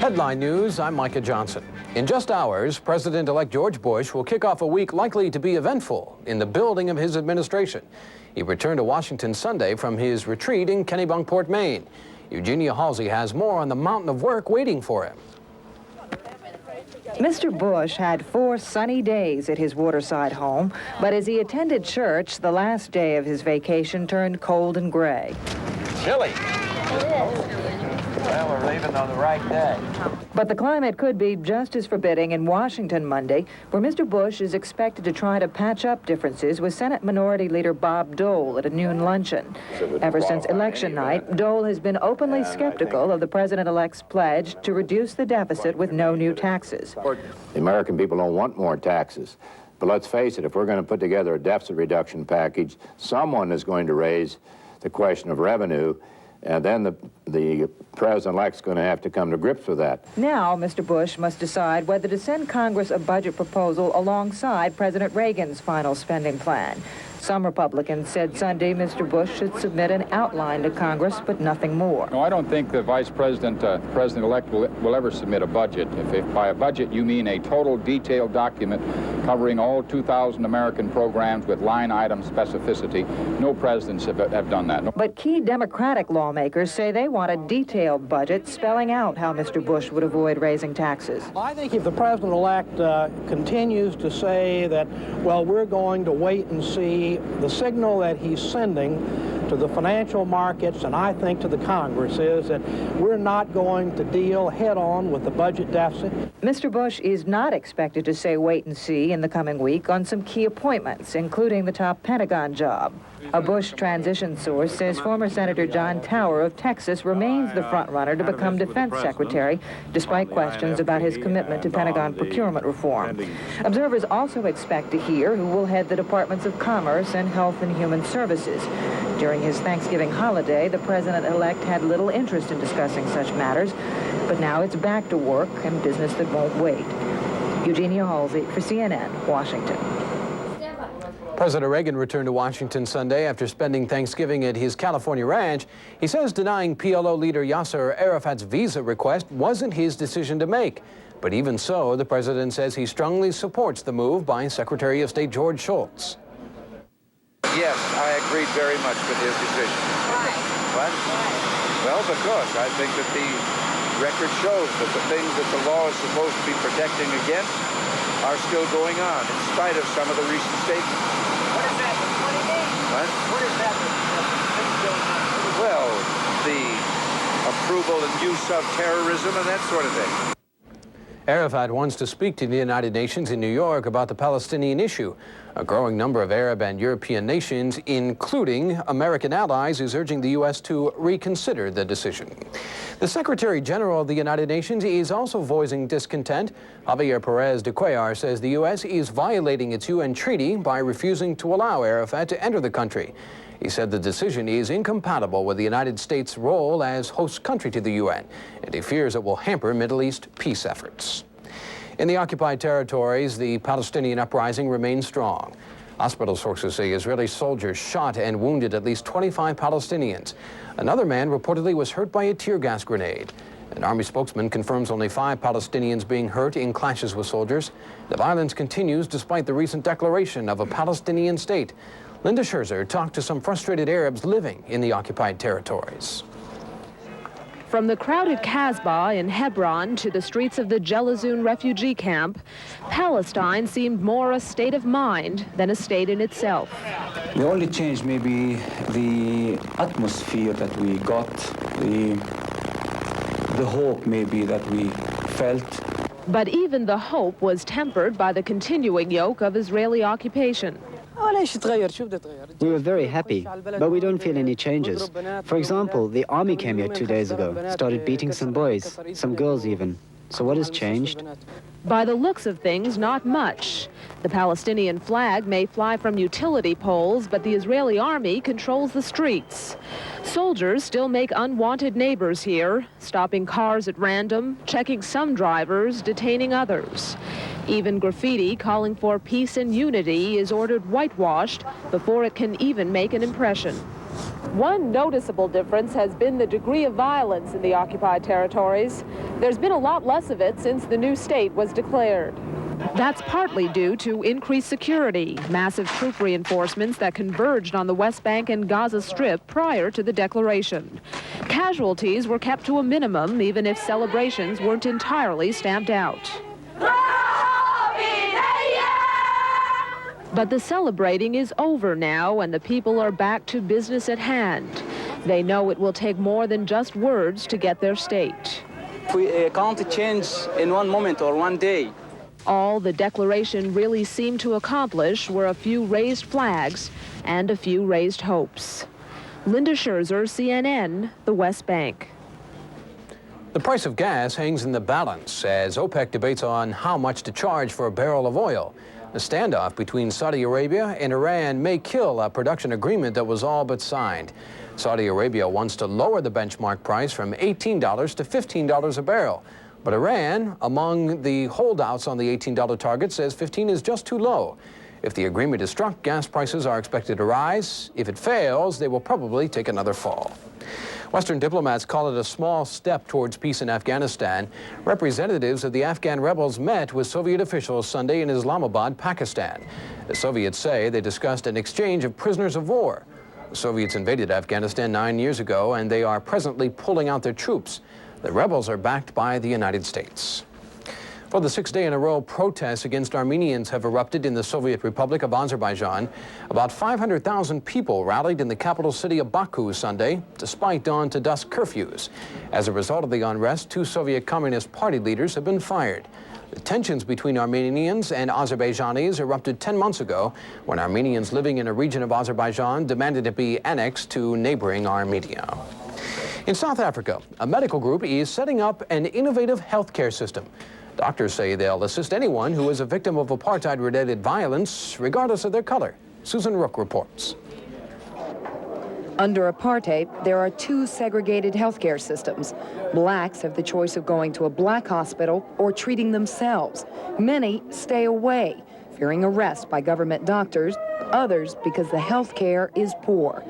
Headline news, I'm Micah Johnson. In just hours, President-elect George Bush will kick off a week likely to be eventful in the building of his administration. He returned to Washington Sunday from his retreat in Kennebunkport, Maine. Eugenia Halsey has more on the mountain of work waiting for him. Mr. Bush had 4 sunny days at his waterside home, but as he attended church, the last day of his vacation turned cold and gray. Chilly. Well, we're leaving on the right day. But the climate could be just as forbidding in Washington Monday, where Mr. Bush is expected to try to patch up differences with Senate Minority Leader Bob Dole at a noon luncheon. Ever since election night, Dole has been openly skeptical of the president-elect's pledge to reduce the deficit with no new taxes. The American people don't want more taxes. But let's face it, if we're going to put together a deficit reduction package, someone is going to raise the question of revenue, and then the president-elect's going to have to come to grips with that. Now, Mr. Bush must decide whether to send Congress a budget proposal alongside President Reagan's final spending plan. Some Republicans said Sunday Mr. Bush should submit an outline to Congress, but nothing more. No, I don't think the Vice President, President-elect will ever submit a budget. If by a budget you mean a total detailed document covering all 2,000 American programs with line item specificity, no presidents have done that. No. But key Democratic lawmakers say they want a detailed budget spelling out how Mr. Bush would avoid raising taxes. I think if the president-elect continues to say that, well, we're going to wait and see, the signal that he's sending to the financial markets and I think to the Congress is that we're not going to deal head-on with the budget deficit. Mr. Bush is not expected to say wait and see in the coming week on some key appointments, including the top Pentagon job. A Bush transition source says former Senator John Tower of Texas remains the frontrunner to become defense secretary, despite questions about his commitment to Pentagon procurement reform. Observers also expect to hear who will head the Departments of Commerce and Health and Human Services. During his Thanksgiving holiday, the president-elect had little interest in discussing such matters, but now it's back to work and business that won't wait. Eugenia Halsey for CNN, Washington. President Reagan returned to Washington Sunday after spending Thanksgiving at his California ranch. He says denying PLO leader Yasser Arafat's visa request wasn't his decision to make. But even so, the president says he strongly supports the move by Secretary of State George Shultz. Yes, I agreed very much with his decision. Why? What? Well, because I think that the record shows that the things that the law is supposed to be protecting against are still going on, in spite of some of the recent statements. What is that? What do you mean? What? What is that? Well, the approval and use of terrorism and that sort of thing. Arafat wants to speak to the United Nations in New York about the Palestinian issue. A growing number of Arab and European nations, including American allies, is urging the U.S. to reconsider the decision. The Secretary General of the United Nations is also voicing discontent. Javier Perez de Cuellar says the U.S. is violating its UN treaty by refusing to allow Arafat to enter the country. He said the decision is incompatible with the United States' role as host country to the UN, and he fears it will hamper Middle East peace efforts. In the occupied territories, the Palestinian uprising remains strong. Hospital sources say Israeli soldiers shot and wounded at least 25 Palestinians. Another man reportedly was hurt by a tear gas grenade. An army spokesman confirms only 5 Palestinians being hurt in clashes with soldiers. The violence continues despite the recent declaration of a Palestinian state. Linda Scherzer talked to some frustrated Arabs living in the occupied territories. From the crowded Casbah in Hebron to the streets of the Gelazun refugee camp, Palestine seemed more a state of mind than a state in itself. The only change may be the atmosphere that we got, the hope maybe that we felt. But even the hope was tempered by the continuing yoke of Israeli occupation. We were very happy, but we don't feel any changes. For example, the army came here 2 days ago, started beating some boys, some girls even. So what has changed? By the looks of things, not much. The Palestinian flag may fly from utility poles, but the Israeli army controls the streets. Soldiers still make unwanted neighbors here, stopping cars at random, checking some drivers, detaining others. Even graffiti calling for peace and unity is ordered whitewashed before it can even make an impression. One noticeable difference has been the degree of violence in the occupied territories. There's been a lot less of it since the new state was declared. That's partly due to increased security, massive troop reinforcements that converged on the West Bank and Gaza Strip prior to the declaration. Casualties were kept to a minimum, even if celebrations weren't entirely stamped out. But the celebrating is over now, and the people are back to business at hand. They know it will take more than just words to get their state. We can't change in one moment or one day. All the declaration really seemed to accomplish were a few raised flags and a few raised hopes. Linda Scherzer, CNN, the West Bank. The price of gas hangs in the balance as OPEC debates on how much to charge for a barrel of oil. A standoff between Saudi Arabia and Iran may kill a production agreement that was all but signed. Saudi Arabia wants to lower the benchmark price from $18 to $15 a barrel. But Iran, among the holdouts on the $18 target, says 15 is just too low. If the agreement is struck, gas prices are expected to rise. If it fails, they will probably take another fall. Western diplomats call it a small step towards peace in Afghanistan. Representatives of the Afghan rebels met with Soviet officials Sunday in Islamabad, Pakistan. The Soviets say they discussed an exchange of prisoners of war. The Soviets invaded Afghanistan 9 years ago, and they are presently pulling out their troops. The rebels are backed by the United States. For the 6th day in a row, protests against Armenians have erupted in the Soviet Republic of Azerbaijan. About 500,000 people rallied in the capital city of Baku Sunday, despite dawn to dusk curfews. As a result of the unrest, 2 Soviet Communist Party leaders have been fired. The tensions between Armenians and Azerbaijanis erupted 10 months ago when Armenians living in a region of Azerbaijan demanded to be annexed to neighboring Armenia. In South Africa, a medical group is setting up an innovative healthcare system. Doctors say they'll assist anyone who is a victim of apartheid-related violence, regardless of their color. Susan Rook reports. Under apartheid, there are 2 segregated healthcare systems. Blacks have the choice of going to a black hospital or treating themselves. Many stay away, fearing arrest by government doctors, others because the health care is poor.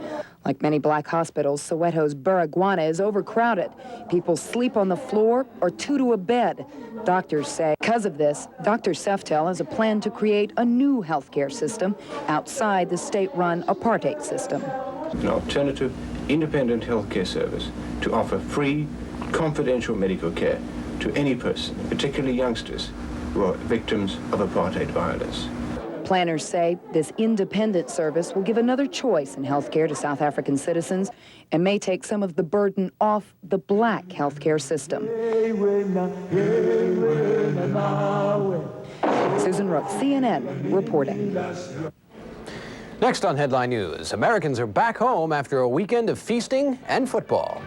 Like many black hospitals, Soweto's Buragwana is overcrowded. People sleep on the floor or 2 to a bed. Doctors say because of this, Dr. Seftel has a plan to create a new healthcare system outside the state-run apartheid system. An alternative, independent healthcare service to offer free, confidential medical care to any person, particularly youngsters, who are victims of apartheid violence. Planners say this independent service will give another choice in healthcare to South African citizens and may take some of the burden off the black healthcare system. Susan Rook, CNN, reporting. Next on Headline News, Americans are back home after a weekend of feasting and football.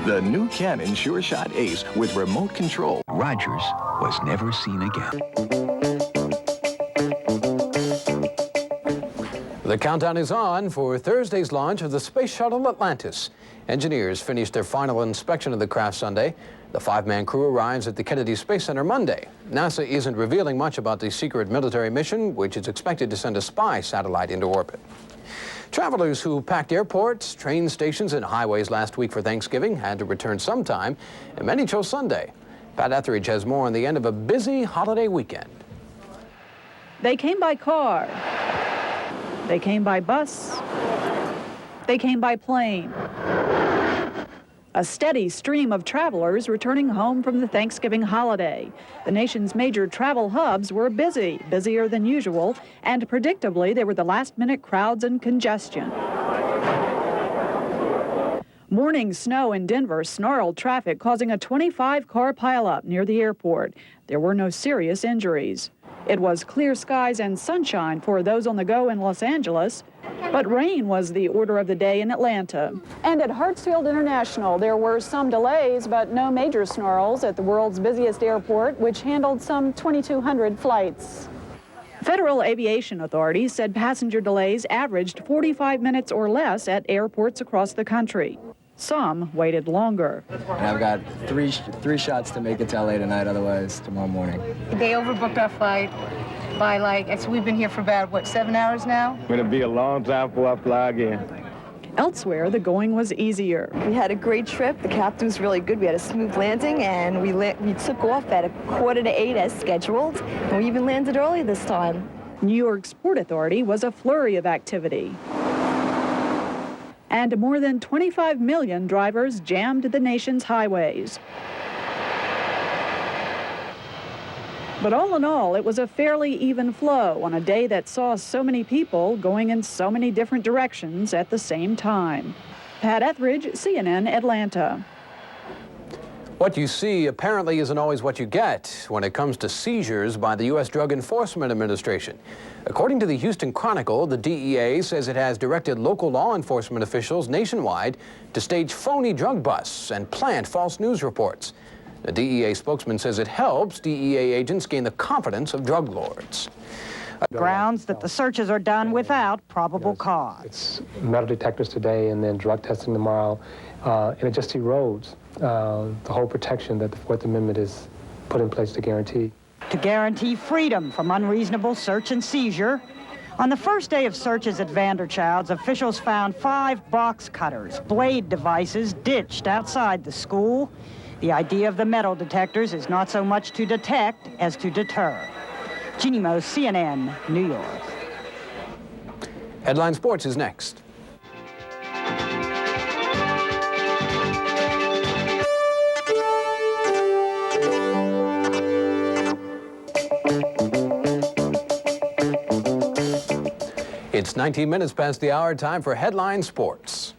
The new Canon Sure Shot Ace with remote control. Rogers was never seen again. The countdown is on for Thursday's launch of the Space Shuttle Atlantis. Engineers finished their final inspection of the craft Sunday. The 5-man crew arrives at the Kennedy Space Center Monday. NASA isn't revealing much about the secret military mission, which is expected to send a spy satellite into orbit. Travelers who packed airports, train stations, and highways last week for Thanksgiving had to return sometime, and many chose Sunday. Pat Etheridge has more on the end of a busy holiday weekend. They came by car. They came by bus. They came by plane. A steady stream of travelers returning home from the Thanksgiving holiday. The nation's major travel hubs were busy, busier than usual, and predictably they were the last-minute crowds and congestion. Morning snow in Denver snarled traffic, causing a 25-car pileup near the airport. There were no serious injuries. It was clear skies and sunshine for those on the go in Los Angeles, but rain was the order of the day in Atlanta. And at Hartsfield International, there were some delays, but no major snarls at the world's busiest airport, which handled some 2,200 flights. Federal aviation authorities said passenger delays averaged 45 minutes or less at airports across the country. Some waited longer. And I've got three shots to make it to LA tonight, otherwise tomorrow morning. They overbooked our flight. by so we've been here for about, what, 7 hours now? It'll be a long time before I fly again. Elsewhere, the going was easier. We had a great trip. The captain was really good. We had a smooth landing, and we took off at 7:45 as scheduled, and we even landed early this time. New York's Port Authority was a flurry of activity. And more than 25 million drivers jammed the nation's highways. But all in all, it was a fairly even flow on a day that saw so many people going in so many different directions at the same time. Pat Etheridge, CNN, Atlanta. What you see apparently isn't always what you get when it comes to seizures by the U.S. Drug Enforcement Administration. According to the Houston Chronicle, the DEA says it has directed local law enforcement officials nationwide to stage phony drug busts and plant false news reports. The DEA spokesman says it helps DEA agents gain the confidence of drug lords. Grounds that the searches are done without probable cause. It's metal detectors today and then drug testing tomorrow, and it just erodes the whole protection that the Fourth Amendment is put in place to guarantee. To guarantee freedom from unreasonable search and seizure, on the first day of searches at Vanderchild's, officials found 5 box cutters, blade devices ditched outside the school. The idea of the metal detectors is not so much to detect as to deter. Jeannie Moe, CNN, New York. Headline Sports is next. It's 19 minutes past the hour, time for Headline Sports.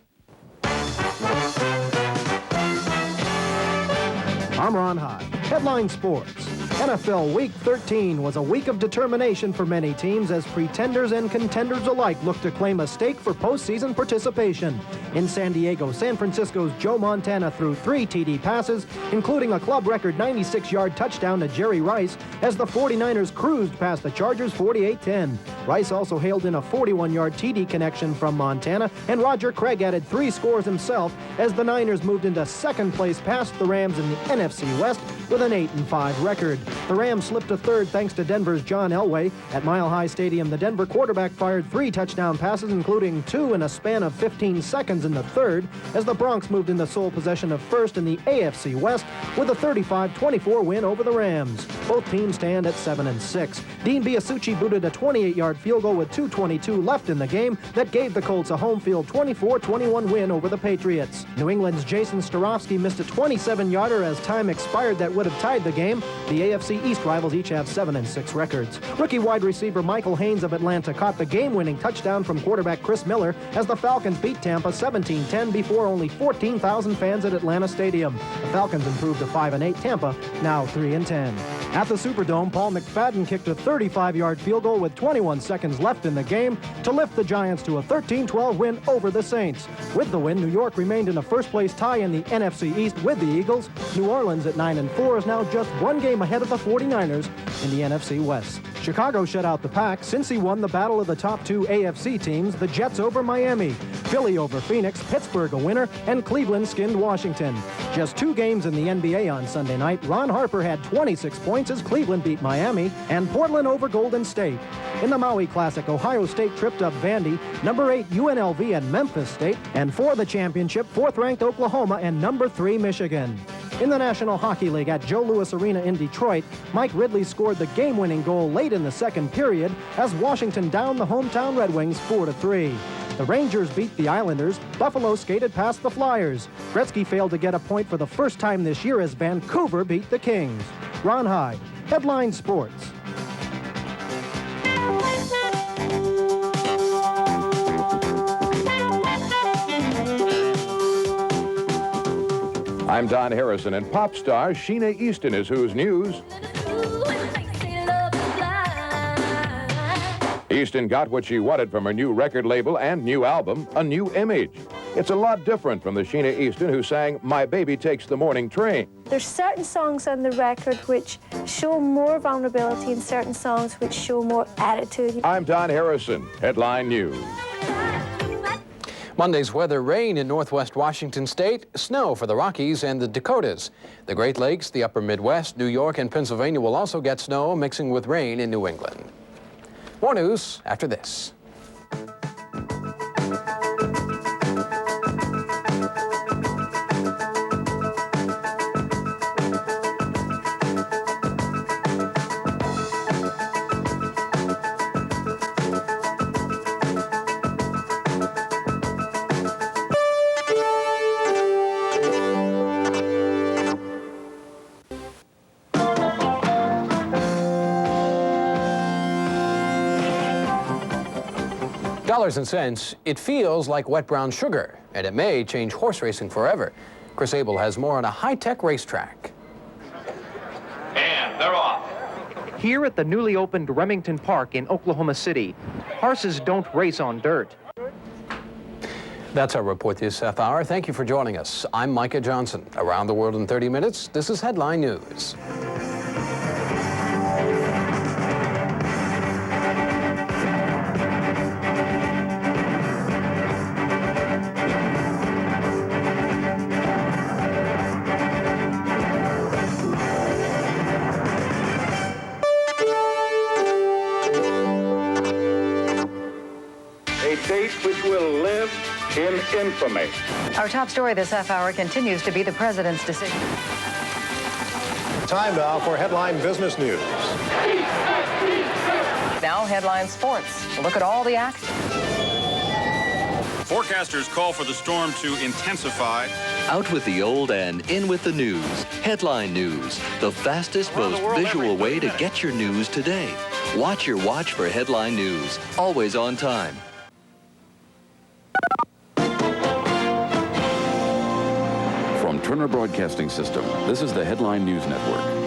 I'm Ron Hyde. Headline Sports. NFL Week 13 was a week of determination for many teams as pretenders and contenders alike looked to claim a stake for postseason participation. In San Diego, San Francisco's Joe Montana threw 3 TD passes, including a club record 96-yard touchdown to Jerry Rice as the 49ers cruised past the Chargers 48-10. Rice also hailed in a 41-yard TD connection from Montana, and Roger Craig added 3 scores himself as the Niners moved into second place past the Rams in the NFC West with an 8-5 record. The Rams slipped to third thanks to Denver's John Elway. At Mile High Stadium, the Denver quarterback fired 3 touchdown passes, including 2 in a span of 15 seconds in the third, as the Bronx moved into sole possession of first in the AFC West with a 35-24 win over the Rams. Both teams stand at 7-6. Dean Biasucci booted a 28-yard field goal with 2:22 left in the game that gave the Colts a home field 24-21 win over the Patriots. New England's Jason Starofsky missed a 27-yarder as time expired that would have tied the game. The AFC East rivals each have 7-6 records. Rookie wide receiver Michael Haynes of Atlanta caught the game-winning touchdown from quarterback Chris Miller as the Falcons beat Tampa 17-10 before only 14,000 fans at Atlanta Stadium. The Falcons improved to 5-8. Tampa now 3-10. At the Superdome, Paul McFadden kicked a 35-yard field goal with 21 seconds left in the game to lift the Giants to a 13-12 win over the Saints. With the win, New York remained in a first-place tie in the NFC East with the Eagles. New Orleans at 9-4 is now just 1 game ahead of the 49ers in the NFC West. Chicago shut out the Pack. Cincy won the battle of the top 2 AFC teams, the Jets over Miami, Philly over Phoenix, Pittsburgh a winner, and Cleveland skinned Washington. Just 2 games in the NBA on Sunday night. Ron Harper had 26 points as Cleveland beat Miami, and Portland over Golden State. In the Maui Classic, Ohio State tripped up Vandy, number 8 UNLV and Memphis State, and for the championship, 4th-ranked Oklahoma and number 3 Michigan. In the National Hockey League at Joe Louis Arena in Detroit, Mike Ridley scored the game-winning goal late in the second period as Washington downed the hometown Red Wings 4-3. The Rangers beat the Islanders. Buffalo skated past the Flyers. Gretzky failed to get a point for the first time this year as Vancouver beat the Kings. Ron Hyde, Headline Sports. I'm Don Harrison, and pop star Sheena Easton is Who's News. Easton got what she wanted from her new record label and new album, A New Image. It's a lot different from the Sheena Easton who sang My Baby Takes the Morning Train. There's certain songs on the record which show more vulnerability and certain songs which show more attitude. I'm Don Harrison, Headline News. Monday's weather: rain in northwest Washington state, snow for the Rockies and the Dakotas. The Great Lakes, the upper Midwest, New York, and Pennsylvania will also get snow mixing with rain in New England. More news after this. Dollars and cents, it feels like wet brown sugar, and it may change horse racing forever. Chris Abel has more on a high-tech racetrack. And they're off. Here at the newly opened Remington Park in Oklahoma City, horses don't race on dirt. That's our report this half hour. Thank you for joining us. I'm Micah Johnson. Around the world in 30 minutes, this is Headline News. A date which will live in infamy. Our top story this half hour continues to be the president's decision. Time now for Headline Business News. Now, Headline Sports. Look at all the action. Forecasters call for the storm to intensify. Out with the old and in with the news. Headline News, the fastest, most visual way to get your news today. Watch your watch for Headline News, always on time. From Turner Broadcasting System, this is the Headline News Network.